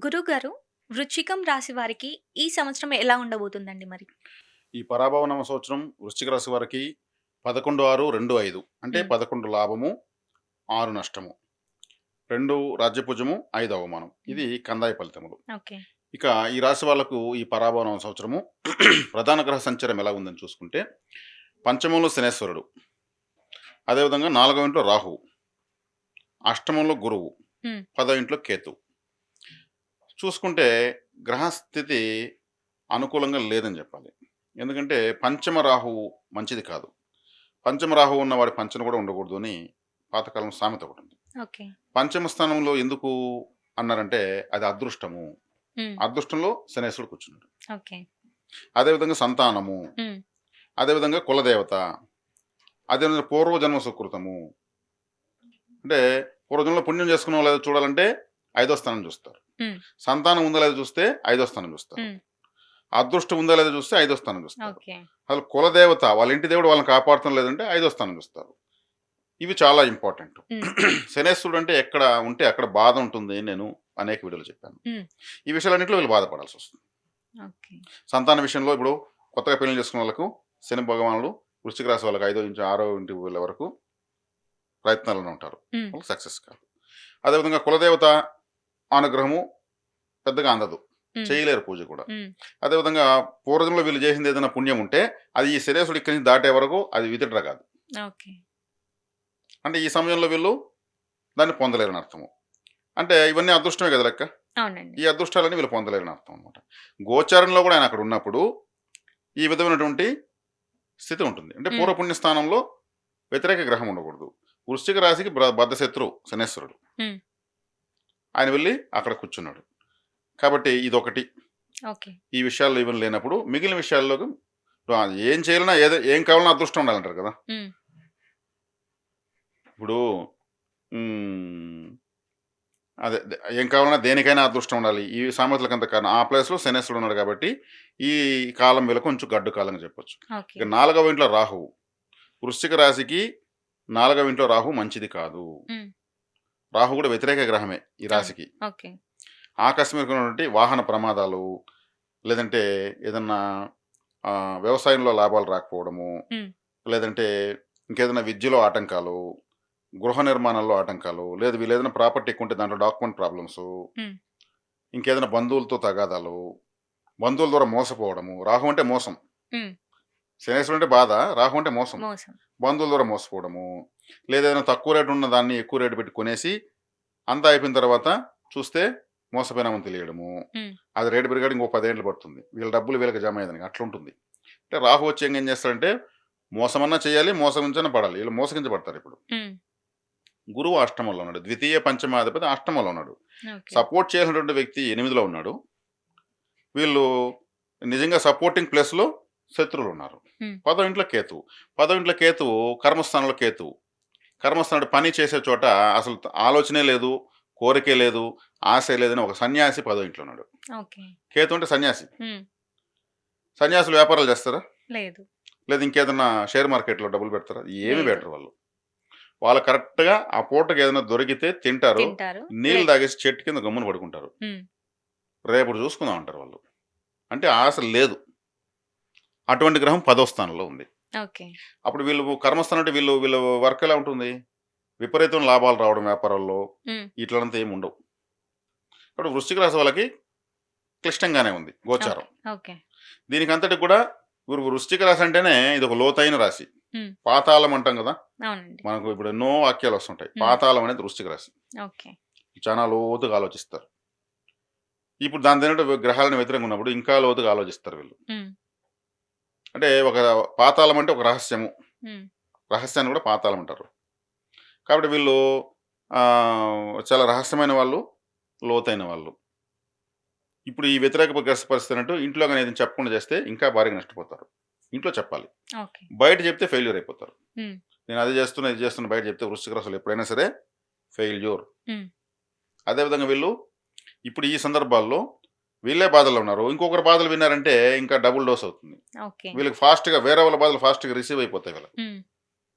గురువుగారు, వృశ్చికం రాశి వారికి ఈ సంవత్సరం ఎలా ఉండబోతుందండి మరి? ఈ పరాభవనామ సంవత్సరం వృశ్చిక రాశి వారికి 11/6/25 అంటే హ్మ్. 11 లాభము, 6 నష్టము, 2 రాజ్యపూజ్యము, 5 అవమానం. హ్మ్. ఇది కందాయ ఫలితములు. ఓకే. ఇక ఈ రాశి వాళ్ళకు ఈ పరాభవనామ సంవత్సరము ప్రధాన గ్రహ సంచారం ఎలా ఉందని చూసుకుంటే పంచమంలో శనేశ్వరుడు, అదేవిధంగా 4వ ఇంట్లో రాహువు, అష్టమంలో గురువు, హ్మ్. 10వ ఇంట్లో కేతు. చూసుకుంటే గ్రహస్థితి అనుకూలంగా లేదని చెప్పాలి. ఎందుకంటే పంచమ రాహువు మంచిది కాదు. పంచమ రాహువు ఉన్న వాడి పంచన కూడా ఉండకూడదు అని పాతకాలం సామెత ఒకటి ఉంది. ఓకే. పంచమ స్థానంలో ఎందుకు అన్నారంటే అది అదృష్టము. హ్మ్. అదృష్టంలో శనేశ్వరుడు కూర్చున్నాడు. ఓకే. అదేవిధంగా సంతానము, హ్మ్. అదేవిధంగా కులదేవత, అదేవిధంగా పూర్వజన్మ సుకృతము. అంటే పూర్వజన్మలో పుణ్యం చేసుకున్న లేదో చూడాలంటే ఐదో స్థానం చూస్తారు. హ్మ్. సంతానం ఉందో లేదో చూస్తే ఐదో స్థానం చూస్తారు. హ్మ్. అదృష్టం ఉందో లేదో చూస్తే ఐదో స్థానం చూస్తారు. ఓకే. అసలు కులదేవత వాళ్ళ ఇంటి దేవుడు వాళ్ళని కాపాడుతాం లేదంటే ఐదో స్థానం చూస్తారు. ఇవి చాలా ఇంపార్టెంట్. హ్మ్. శనేశ్వరుడు అంటే ఎక్కడ ఉంటే అక్కడ బాధ ఉంటుంది నేను అనేక వీడియోలు చెప్పాను. హ్మ్. ఈ విషయాలన్నింటిలో వీళ్ళు బాధపడాల్సి వస్తుంది. ఓకే. సంతాన విషయంలో ఇప్పుడు కొత్తగా పెళ్లి చేసుకున్న వాళ్ళకు శని భగవానుడు వృశ్చిక రాశి వాళ్ళకి 5వ నుంచి 6వ ఇంటి వీళ్ళ వరకు ప్రయత్నాలను ఉంటారు. హ్మ్. వాళ్ళకి సక్సెస్ కాదు. అదేవిధంగా కులదేవత అనుగ్రహము పెద్దగా అందదు, హ్మ్. చేయలేరు పూజ కూడా. హ్మ్. అదేవిధంగా పూర్వజంలో వీళ్ళు చేసింది ఏదైనా పుణ్యం ఉంటే అది ఈ శనేశ్వరుడు ఇక్కడి నుంచి దాటే వరకు అది విత్డ్రా కాదు. ఓకే. అంటే ఈ సమయంలో వీళ్ళు దాన్ని పొందలేరని అర్థము. అంటే ఇవన్నీ అదృష్టమే కదా లెక్క. అవునండి. ఈ అదృష్టాలన్నీ వీళ్ళు పొందలేరని అర్థం అనమాట. గోచారంలో కూడా ఆయన అక్కడ ఉన్నప్పుడు ఈ విధమైనటువంటి స్థితి ఉంటుంది. అంటే హ్మ్. పూర్వపుణ్య స్థానంలో వ్యతిరేక గ్రహం ఉండకూడదు. వృశ్చిక రాశికి బద్ధ శత్రువు శనేశ్వరుడు. హ్మ్. ఆయన వెళ్ళి అక్కడ కూర్చున్నాడు. కాబట్టి ఇదొకటి. ఓకే. ఈ విషయాల్లో ఇవన్నీ లేనప్పుడు మిగిలిన విషయాల్లో ఏం చేయాలన్నా ఏం కావాలన్నా అదృష్టం ఉండాలంటారు కదా. హ్మ్. ఇప్పుడు మ్, ఏం కావాలన్నా దేనికైనా అదృష్టం ఉండాలి. ఈ సామెతలకు అంత కారణం ఆ ప్లేస్లో శనేశ్వరుడు ఉన్నాడు కాబట్టి ఈ కాలం వీళ్ళ కొంచెం గడ్డు కాలంగా చెప్పొచ్చు. ఓకే. ఇక 4వ ఇంట్లో రాహువు, వృశ్చిక రాశికి 4వ ఇంట్లో రాహు మంచిది కాదు. హ్మ్. రాహు కూడా వ్యతిరేక గ్రహమే ఈ అవును. రాశికి. ఓకే. ఆకస్మికమైనటువంటి వాహన ప్రమాదాలు, లేదంటే ఏదన్నా వ్యవసాయంలో లాభాలు రాకపోవడము, హ్మ్. లేదంటే ఇంకేదైనా విద్యలో ఆటంకాలు, గృహ నిర్మాణంలో ఆటంకాలు, లేదు వీళ్ళు ఏదైనా ప్రాపర్టీ ఎక్కుంటే దాంట్లో డాక్యుమెంట్ ప్రాబ్లమ్స్, హ్మ్. ఇంకేదైనా బంధువులతో తగాదాలు, బంధువుల ద్వారా మోసపోవడము. రాహు అంటే మోసం, హ్మ్. శనేశ్వరుడు అంటే బాధ, రాహు అంటే మోసం. మోసం. బంధువుల ద్వారా మోసపోవడము, లేదేదైనా తక్కువ రేటు ఉన్న దాన్ని ఎక్కువ రేటు పెట్టి కొనేసి అంతా అయిపోయిన తర్వాత చూస్తే మోసపోయినామని తెలియడము. హ్మ్. అది రేటు పెరిగాడు ఇంకో 10 ఏళ్ళు పడుతుంది, వీళ్ళ డబ్బులు వీళ్ళకి జమ అయ్యేదానికి అట్లా ఉంటుంది. అంటే రాహు వచ్చి ఏం చేస్తారంటే మోసమన్నా చేయాలి, మోసగించన్నా పడాలి. వీళ్ళు మోసగించబడతారు ఇప్పుడు. హ్మ్. గురువు అష్టమంలో ఉన్నాడు, ద్వితీయ పంచమాధిపతి అష్టమంలో ఉన్నాడు. ఓకే. సపోర్ట్ చేసినటువంటి వ్యక్తి 8లో ఉన్నాడు. వీళ్ళు నిజంగా సపోర్టింగ్ ప్లేస్లో శత్రువులు ఉన్నారు. హ్మ్. 10వ ఇంట్లో కేతువు, 10వ ఇంట్లో కేతువు కర్మస్థానంలో కేతువు. కర్మస్థానుడు పని చేసే చోట అసలు ఆలోచనే లేదు, కోరికే లేదు, ఆశ లేదని ఒక సన్యాసి 10వ ఇంట్లో ఉన్నాడు. ఓకే. కేతు అంటే సన్యాసి. హ్మ్. సన్యాసులు వ్యాపారాలు చేస్తారా? లేదు. లేదు ఇంకేదన్నా షేర్ మార్కెట్లో డబ్బులు పెడతారా? ఏమి లేదు. బెటరు వాళ్ళు. వాళ్ళు కరెక్ట్‌గా ఆ పూటకి ఏదైనా దొరికితే తింటారు. తింటారు. నీళ్ళు తాగేసి చెట్టు కింద గమ్మున పడుకుంటారు. హ్మ్. రేపటి చూసుకుందాం అంటారు వాళ్ళు. అంటే ఆశ లేదు. అటువంటి గ్రహం 10వ స్థానంలో ఉంది. ఓకే. అప్పుడు వీళ్ళు కర్మస్థానం అంటే వీళ్ళ వర్క్ ఎలా ఉంటుంది? విపరీతమైన లాభాలు రావడం వ్యాపారాల్లో, హ్మ్. ఇట్లంతా ఏమి ఉండవు. ఇప్పుడు వృశ్చిక రాశి వాళ్ళకి క్లిష్టంగానే ఉంది ఓకే. గోచారం. ఓకే. దీనికంతటికి కూడా వృశ్చిక రాశి అంటేనే ఇదొక లోతైన రాశి. హ్మ్. పాతాళం అంటాం కదా. అవునండి. మనకు ఇప్పుడు ఎన్నో వాక్యాలు వస్తుంటాయి. హ్మ్. పాతాళం అనేది వృశ్చిక రాశి. ఓకే. చాలా లోతుగా ఆలోచిస్తారు. ఇప్పుడు దాని తగినట్టు గ్రహాలను వ్యతిరేకంగా ఉన్నప్పుడు ఇంకా లోతుగా ఆలోచిస్తారు వీళ్ళు. హ్మ్. అంటే ఒక పాతాళం అంటే ఒక రహస్యము. హ్మ్. రహస్యాన్ని కూడా పాతాళం అంటారు. కాబట్టి వీళ్ళు చాలా రహస్యమైన వాళ్ళు, లోతైన వాళ్ళు. ఇప్పుడు ఈ వ్యతిరేక పరిస్థితి అన్నట్టు ఇంట్లో గాని ఏదైనా చెప్పకుండా చేస్తే ఇంకా భారీగా నష్టపోతారు. ఇంట్లో చెప్పాలి. ఓకే. బయట చెప్తే ఫెయిల్యూర్ అయిపోతారు. హ్మ్. నేను అది చేస్తున్నా, ఇది చేస్తున్నా బయట చెప్తే వృశ్చిక రాశులు ఎప్పుడైనా సరే ఫెయిల్యూర్. హ్మ్. అదేవిధంగా వీళ్ళు ఇప్పుడు ఈ సందర్భాల్లో వీళ్ళే బాధల్లో ఉన్నారు. ఇంకొకరి బాధలు విన్నారంటే ఇంకా డబుల్ డోస్ అవుతుంది. ఓకే. వీళ్ళకి ఫాస్ట్‌గా వేరే వాళ్ళ బాధలు ఫాస్ట్‌గా రిసీవ్ అయిపోతాయి వీళ్ళకి. హ్మ్.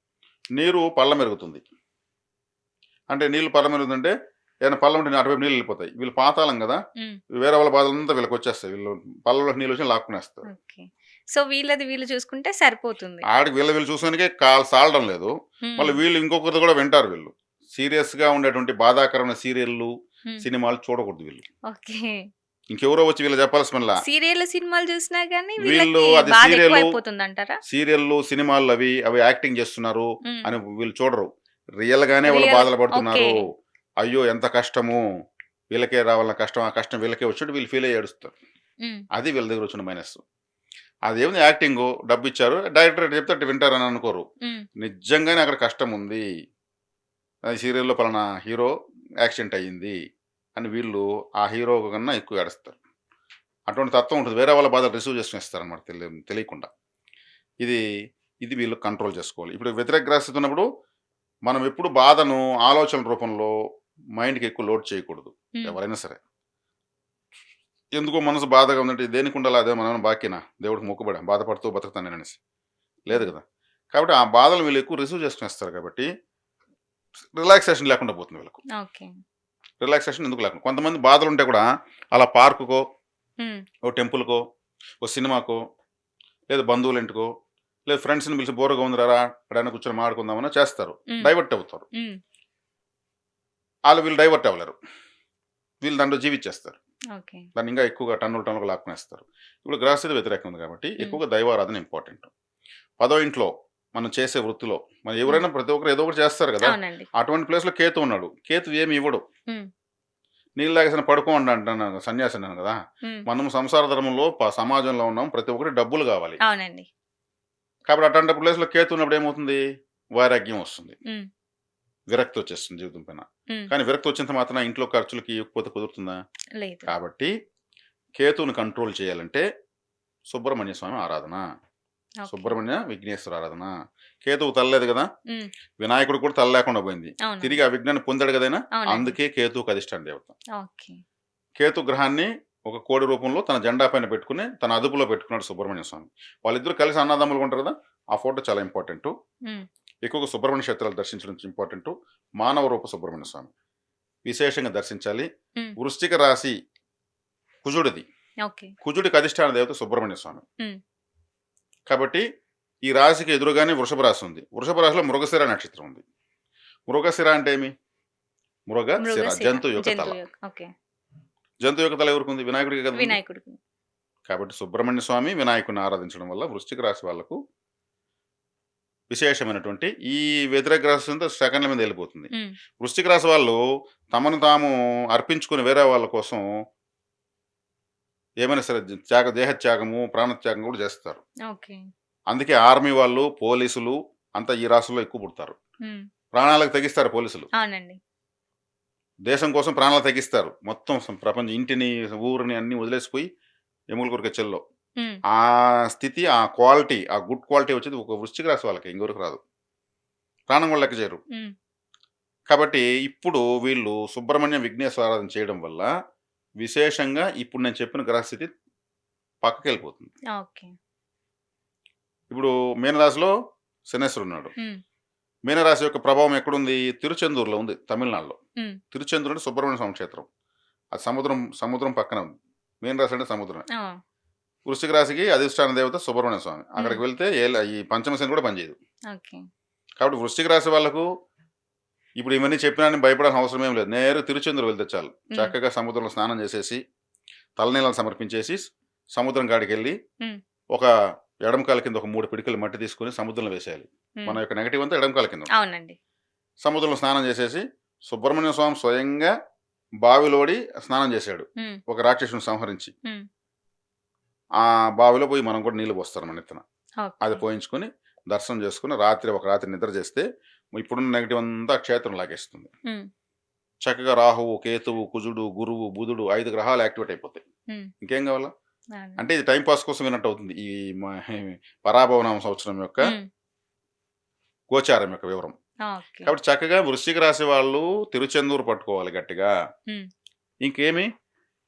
నీరు పళ్ళ మెరుగుతుంది. అంటే నీళ్లు పళ్ళ మెరుగుతుందంటే ఏదైనా పళ్ళ ఉంటే అటువైపు నీళ్ళు వెళ్ళిపోతాయి. వీళ్ళు పాతాళం కదా, హ్మ్. వేరే వాళ్ళ బాధలంతా వీళ్ళకి వచ్చేస్తాయి. వీళ్ళు పళ్ళలోకి నీళ్ళు వచ్చి లాక్కునేస్తారు. ఓకే. సో, వీళ్ళది వీళ్ళు చూసుకుంటే సరిపోతుంది. ఆడికి వీళ్ళు చూసానికే కాలు సాలడం లేదు. హ్మ్. మళ్ళీ వీళ్ళు ఇంకొకరిది కూడా వింటారు వీళ్ళు. సీరియస్‌గా ఉండేటువంటి బాధాకరమైన సీరియల్‌లు, హ్మ్. సినిమాలు చూడకూడదు వీళ్ళు. ఓకే. ఇంకెవరో వచ్చి వీళ్ళు చెప్పాల్సిన పనిలా. సీరియల్‌లు, సినిమాలు చూసినా గాని వీళ్ళు వీళ్ళకి అది బాధ సీరియలు, ఎక్కువైపోతుందంటారా? సీరియల్‌లు, సినిమాలు అవి యాక్టింగ్ చేస్తున్నారు హ్మ్. అని వీళ్ళు చూడరు. రియల్‌గానే వాళ్ళు రియల్ బాధలు ఓకే. పడుతున్నారు. అయ్యో! ఎంత కష్టము. వీళ్ళకే రావాలన్న కష్టం, ఆ కష్టం వీళ్ళకే వచ్చినట్టు వీళ్ళు ఫీల్ అయ్యి ఏడుస్తారు. హ్మ్. అది వీళ్ళ దగ్గర వచ్చిన మైనస్. అదేముంది యాక్టింగు, డబ్బిచ్చారు. డైరెక్టర్ ఎటు చెప్తే అటు వింటారని అనుకోరు. హ్మ్. నిజంగానే అక్కడ కష్టం ఉంది. ఈ సీరియల్‌లో పలానా హీరో యాక్సిడెంట్ అయ్యింది అని వీళ్ళు ఆ హీరో కన్నా ఎక్కువ ఏడుస్తారు. అటువంటి తత్వం ఉంటుంది. వేరే వాళ్ళ బాధలు రిసీవ్ చేసుకొని ఇస్తారనమాట తెలియకుండా. ఇది ఇది వీళ్ళు కంట్రోల్ చేసుకోవాలి. ఇప్పుడు వ్యతిరేక గ్రహస్థితి ఉన్నప్పుడు మనం ఎప్పుడు బాధను ఆలోచనల రూపంలో మైండ్‌కి ఎక్కువ లోడ్ చేయకూడదు. హ్మ్. ఎవరైనా సరే. ఎందుకో మనసు బాధగా ఉందంటే దేనికి ఉండాలి, అదే మనమేమైనా బాకీనా? దేవుడికి మొక్కుబడా బాధపడుతూ బతుకుతాను నేననేసి. లేదు హ్మ్. కదా! కాబట్టి ఆ బాధలు వీళ్ళు ఎక్కువ రిసీవ్ చేసుకొనేస్తారు కాబట్టి రిలాక్సేషన్ లేకుండా పోతుంది వీళ్ళకు. ఓకే. రిలాక్సేషన్ ఎందుకు లేకుండా కొంతమంది బాధలుంటే కూడా అలా పార్కుకో, హ్మ్. ఓ టెంపుల్‌కో, ఓ సినిమాకో, లేదా బంధువుల ఇంటికో, లేదా ఫ్రెండ్స్‌ని పిలిచి బోరుగా ఉందిరా రా ఎక్కడైనా కూర్చొని మాట్లాడుకుందామని చేస్తారు. హ్మ్. డైవర్ట్ అవుతారు. హ్మ్. వీళ్ళు డైవర్ట్ అవ్వలేరు. వీళ్ళు దాంట్లో జీవిచ్చేస్తారు. ఓకే. దాన్ని ఇంకా ఎక్కువగా టన్నులు లాక్కునేస్తారు. ఇప్పుడు గ్రహస్థితి వ్యతిరేకం ఉంది కాబట్టి హ్మ్. ఎక్కువగా దైవారాధన ఇంపార్టెంట్. పదో ఇంట్లో మనం చేసే వృత్తిలో మరి హ్మ్. ఎవరైనా ప్రతి ఒక్కరు ఏదో ఒకటి చేస్తారు కదా! అవునండి. అటువంటి ప్లేస్‌లో కేతు ఉన్నాడు. కేతు ఏమి ఇవ్వడు. హ్మ్. నీళ్ళు తాగేసిన పడుకోండి అంటున్నాను సన్యాసి అన్నాను కదా! హ్మ్. మనం సంసార ధర్మంలో సమాజంలో ఉన్నాం. ప్రతి ఒక్కరికి డబ్బులు కావాలి. అవునండి. కాబట్టి అట్లాంటి ప్లేస్‌లో కేతు ఉన్నప్పుడు ఏమవుతుంది? వైరాగ్యం వస్తుంది. హ్మ్. విరక్తి వచ్చేస్తుంది జీవితం పైన. హ్మ్. కానీ విరక్తి వచ్చినంత మాత్రాన ఇంట్లో ఖర్చులకి ఇవ్వకపోతే కుదురుతుందా? లేదు. కాబట్టి కేతువుని కంట్రోల్ చేయాలంటే సుబ్రహ్మణ్య స్వామి ఆరాధన. ఓకే. సుబ్రహ్మణ్య విఘ్నేశ్వర ఆరాధన. కేతువు తలలేదు కదా! హ్మ్. వినాయకుడు కూడా తల లేకుండా పోయింది. అవునవును. తిరిగి ఆ విఘ్నాన్ని పొందాడు కదా ఆయన. అవునండి. అందుకే కేతువుకి అధిష్టాన దేవత. ఓకే. కేతు గ్రహాన్ని ఒక కోడి రూపంలో తన జెండా పైన పెట్టుకుని తన అదుపులో పెట్టుకున్నాడు సుబ్రహ్మణ్య స్వామి. వాళ్ళిద్దరూ కలిసి అన్నదమ్ములుగా ఉంటారు కదా! ఆ ఫోటో చాలా ఇంపార్టెంటు. హ్మ్. ఎక్కువగా సుబ్రహ్మణ్య క్షేత్రాలు దర్శించడం ఇంపార్టెంటు. మానవ రూప సుబ్రహ్మణ్య స్వామి. విశేషంగా దర్శించాలి. హ్మ్. వృశ్చిక రాశి కుజుడిది. ఓకే. కుజుడికి అధిష్టాన దేవత సుబ్రహ్మణ్య స్వామి. హ్మ్. కాబట్టి ఈ రాశికి ఎదురుగానే వృషభ రాశి ఉంది. వృషభ రాశిలో మృగశిర నక్షత్రం ఉంది. మృగశిర అంటే ఏమి? మృగశిర మృగశిర. జంతువు యొక్క తల. జంతువు యొక్క ఓకే. జంతువు యొక్క తల ఎవరికి ఉంది? వినాయకుడికి కదా ఉంది. వినాయకుడికి. కాబట్టి సుబ్రహ్మణ్య స్వామి, వినాయకుడిని ఆరాధించడం వల్ల వృశ్చిక రాశి వాళ్ళకు విశేషమైనటువంటి ఈ వ్యతిరేక రాశి అంతా సెకండ్ల మీద వెళ్ళిపోతుంది. హ్మ్. వృశ్చిక రాశి వాళ్ళు తమను తాము అర్పించుకుని వేరే వాళ్ళ కోసం ఏమైనా సరే దేహత్యాగము, ప్రాణత్యాగం కూడా చేస్తారు. ఓకే. అందుకే ఆర్మీ వాళ్ళు, పోలీసులు అంతా ఈ రాశుల్లో ఎక్కువ పుడతారు. హ్మ్. ప్రాణాలకు తెగిస్తారు పోలీసులు. అవునండి. దేశం కోసం ప్రాణాలు తెగిస్తారు. మొత్తం ప్రపంచం ఇంటిని, ఊరిని అన్నీ వదిలేసిపోయి ఎముకల కొరికే చెల్లో. హ్మ్. ఆ స్థితి, ఆ క్వాలిటీ, ఆ గుడ్ క్వాలిటీ వచ్చేది ఒక వృశ్చిక రాశి వాళ్ళకి. ఇంకెవరికి రాదు. ప్రాణం కూడా లెక్క చేయరు. హ్మ్. కాబట్టి ఇప్పుడు వీళ్ళు సుబ్రహ్మణ్య విఘ్నేశ్వర ఆరాధన చేయడం వల్ల విశేషంగా ఇప్పుడు నేను చెప్పిన గ్రహస్థితి పక్కకెళ్ళిపోతుంది. ఓకే. ఇప్పుడు మీనరాశిలో శనేశ్వరుడు ఉన్నాడు. హ్మ్. మీనరాశి యొక్క ప్రభావం ఎక్కడుంది? తిరుచెందూరులో ఉంది తమిళనాడులో. హ్మ్. తిరుచెందూరు అంటే సుబ్రహ్మణ్య స్వామి క్షేత్రం. అది సముద్రం పక్కన ఉంది. మీనరాశి అంటే సముద్రమే. ఆ! వృశ్చిక రాశికి అధిష్టాన దేవత సుబ్రహ్మణ్య స్వామి. హ్మ్. అక్కడికి వెళ్తే ఈ పంచమ శని కూడా పనిచేయదు. ఓకే. కాబట్టి వృశ్చిక రాశి వాళ్ళకు ఇప్పుడు ఇవన్నీ చెప్పినా భయపడాల్సిన అవసరం ఏం లేదు. నేరు తిరుచెందూరు వెళ్తే చాలు. హ్మ్. చక్కగా సముద్రంలో స్నానం చేసేసి, తలనీలాలు సమర్పించేసి, సముద్రం కాడికెళ్ళి, హ్మ్. ఒక ఎడమ కాలు కింద ఒక 3 పిడికిలు మట్టి తీసుకొని సముద్రంలో వేసేయాలి. మన హ్మ్. యొక్క నెగెటివ్ అంతా ఎడమ కాలు కింద ఉంటుంది. అవునండి. సముద్రంలో స్నానం చేసేసి, సుబ్రహ్మణ్య స్వామి స్వయంగా బావిలోడి స్నానం చేశాడు. హ్మ్. ఒక రాక్షసుని సంహరించి. హ్మ్. ఆ బావిలో పోయి మనం కూడా నీళ్లు పోస్తారు మన ఎత్తున. అది ఓకే. పోయించుకొని, దర్శనం చేసుకొని, ఒక రాత్రి నిద్ర చేస్తే, ఇప్పుడున్న నెగెటివ్ అంతా క్షేత్రం లాగేస్తుంది. హ్మ్. చక్కగా రాహువు, కేతువు, కుజుడు, గురువు, బుధుడు 5 గ్రహాలు యాక్టివేట్ అయిపోతాయి. హ్మ్. ఇంకేం కావాలా? అవును. అంటే ఇది టైమ్ పాస్ కోసం విన్నట్టు అవుతుంది. ఈ పరాభవనామ సంవత్సరం యొక్క హ్మ్. గోచారం యొక్క వివరం. ఓకే. కాబట్టి చక్కగా వృశ్చిక రాశి వాళ్ళు తిరుచెందూరు పట్టుకోవాలి గట్టిగా. హ్మ్. ఇంకేమి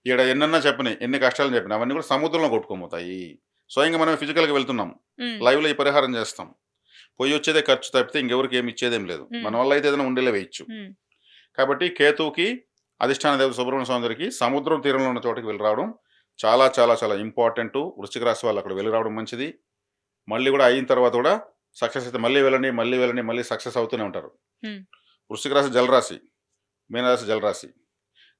ఈడ ఎన్నన్నా చెప్పని, ఎన్ని కష్టాలు చెప్పినా అవన్నీ కూడా సముద్రంలో కొట్టుకోబోతాయి. స్వయంగా మనం ఫిజికల్‌గా వెళ్తున్నాం. హ్మ్. లైవ్‌లో ఈ పరిహారం చేస్తాం. పొయ్యొచ్చేదే ఖర్చు తప్పితే ఇంకెవరికీ ఏమి ఇచ్చేదేం లేదు. హ్మ్. మన వల్ల అయితే ఏదైనా ఉండేలా వేయొచ్చు. హ్మ్. కాబట్టి కేతువుకి అధిష్టాన దేవత సుబ్రహ్మణ్య స్వామి దగ్గరికి సముద్రం తీరంలో ఉన్న చోటకి వెళ్ళి రావడం చాలా చాలా చాలా ఇంపార్టెంట్. వృశ్చిక రాశి వాళ్ళు అక్కడ వెళ్ళి రావడం మంచిది. మళ్ళీ కూడా అయిన తర్వాత కూడా సక్సెస్ అయితే మళ్ళీ వెళ్ళండి, మళ్ళీ వెళ్ళండి, మళ్ళీ సక్సెస్ అవుతూనే ఉంటారు. హ్మ్. వృశ్చిక రాశి జలరాశి, మీనరాశి జలరాశి,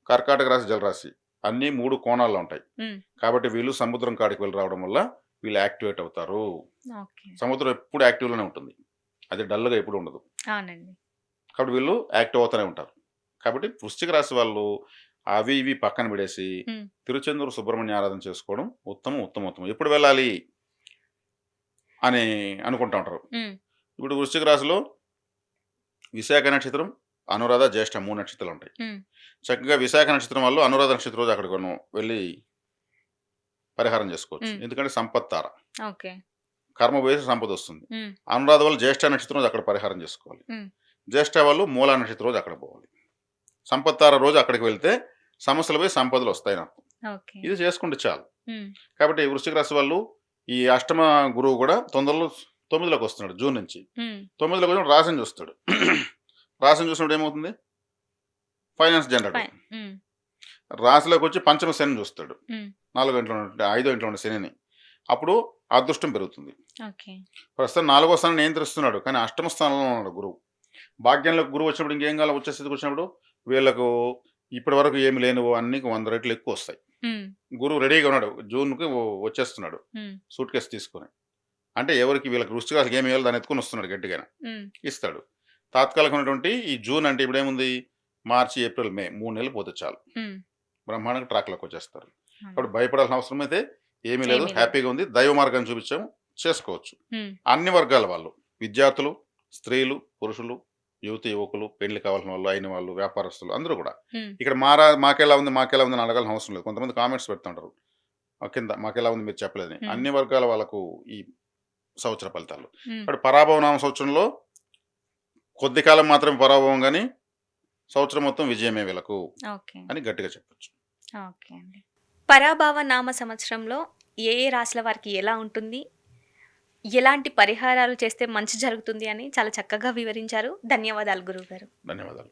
కర్కాటక రాశి జలరాశి అన్నీ 3 కోణాల్లో ఉంటాయి. హ్మ్. కాబట్టి వీళ్ళు సముద్రం కాడికి వెళ్ళి రావడం వల్ల వీళ్ళు యాక్టివేట్ అవుతారు. ఓకే. సముద్రం ఎప్పుడు యాక్టివ్‌లోనే ఉంటుంది. అది డల్‌గా ఎప్పుడు ఉండదు. అవునండి. కాబట్టి వీళ్ళు యాక్టివ్ అవుతూనే ఉంటారు. కాబట్టి వృశ్చిక రాశి వాళ్ళు అవి ఇవి పక్కన పెడేసి హ్మ్. తిరుచెందూరు సుబ్రహ్మణ్య ఆరాధన చేసుకోవడం ఉత్తమం, ఉత్తమం, ఉత్తమం. ఎప్పుడు వెళ్ళాలి అని అనుకుంటా ఉంటారు. హ్మ్. ఇప్పుడు వృశ్చిక రాశిలో విశాఖ నక్షత్రం, అనురాధ, జ్యేష్ఠ 3 నక్షత్రాలు ఉంటాయి. హ్మ్. చక్కగా విశాఖ నక్షత్రం వాళ్ళు అనురాధ నక్షత్రం రోజు అక్కడికి మనం వెళ్ళి పరిహారం చేసుకోవచ్చు. హ్మ్. ఎందుకంటే సంపత్తార. ఓకే. కర్మ వేసి సంపద వస్తుంది. హ్మ్. అనురాధ వాళ్ళు జ్యేష్ఠ నక్షత్రం రోజు అక్కడ పరిహారం చేసుకోవాలి. హ్మ్. జ్యేష్ఠ వాళ్ళు మూలా నక్షత్రం రోజు అక్కడ పోవాలి. సంపత్తార రోజు అక్కడికి వెళ్తే సమస్యలు పోయి సంపదలు వస్తాయని అర్థం. ఓకే. ఇది చేసుకుంటే చాలు. హ్మ్. కాబట్టి వృశ్చిక రాశి వాళ్ళు ఈ అష్టమ గురువు కూడా తొందరలో 9లోకి వస్తున్నాడు జూన్ నుంచి. హ్మ్. 9లోకి వచ్చినప్పుడు రాశిని చూస్తాడు. రాశిని చూసినప్పుడు ఏమవుతుంది? Finance generate fine. అవుతుంది. హ్మ్. రాశిలోకి వచ్చి పంచమ శని చూస్తాడు. హ్మ్. 4 ఇంట్లో ఉంటే 5 ఇంట్లో ఉండే శనిని. అప్పుడు అదృష్టం పెరుగుతుంది. ఓకే. ప్రస్తుతం 4వ స్థానం నియంత్రిస్తున్నాడు. కానీ అష్టమ స్థానంలో ఉన్నాడు గురువు. భాగ్యంలోకి గురువు వచ్చినప్పుడు ఇంకేం కావాలి? వచ్చే స్థితికి వచ్చినప్పుడు వీళ్ళకు ఇప్పటి వరకు ఏమి లేనివో అన్నీ 100 రెట్లు ఎక్కువ వస్తాయి. హ్మ్. గురువు రెడీగా ఉన్నాడు. జూన్‌కి వచ్చేస్తున్నాడు. హ్మ్. సూట్ కేస్ తీసుకొని. అంటే ఎవరికి వీళ్ళకి వృశ్చిక రాశికి ఏమి ఇవ్వాలో దాన్ని ఎత్తుకొని వస్తున్నాడు గట్టిగానే. హ్మ్. ఇస్తాడు. తాత్కాలికమైనటువంటి ఈ జూన్ అంటే ఇప్పుడేముంది? మార్చి, ఏప్రిల్, మే 3 నెలలు పోతే చాలు. హ్మ్. బ్రహ్మాండంగా ట్రాక్‌లోకి వచ్చేస్తారు. అవును. కాబట్టి భయపడాల్సిన అవసరం అయితే ఏమీ లేదు. ఏమీ లేదు. హ్యాపీగా ఉంది. దైవ మార్గాన్ని చూపించాము. చేసుకోవచ్చు. హ్మ్. అన్ని వర్గాల వాళ్ళు. విద్యార్థులు, స్త్రీలు, పురుషులు, యువతి, యువకులు, పెళ్లి కావాల్సిన వాళ్ళు, అయిన వాళ్ళు, వ్యాపారస్తులు అందరూ కూడా. హ్మ్. ఇక్కడ మాకెలా ఉంది, మాకెలా ఉంది అని అడగాల్సిన అవసరం లేదు. కొంతమంది కామెంట్స్ పెడుతుంటారు. కింద మాకెలా ఉంది మీరు చెప్పలేదని. హ్మ్. అన్ని వర్గాల వాళ్ళకు ఈ సంవత్సర ఫలితాలు. హ్మ్. కాబట్టి పరాభవ నామ సంవత్సరంలో కొద్ది కాలం మాత్రమే పరాభవం గాని, సంవత్సరం మొత్తం విజయమే వీళ్ళకు ఓకే. అని గట్టిగా చెప్పొచ్చు. ఓకే అండి. పరాభవ నామ సంవత్సరంలో ఏ ఏ రాశుల వారికి ఎలా ఉంటుంది? ఎలాంటి పరిహారాలు చేస్తే మంచి జరుగుతుంది అని చాలా చక్కగా వివరించారు. ధన్యవాదాలు గురువుగారు. ధన్యవాదాలు.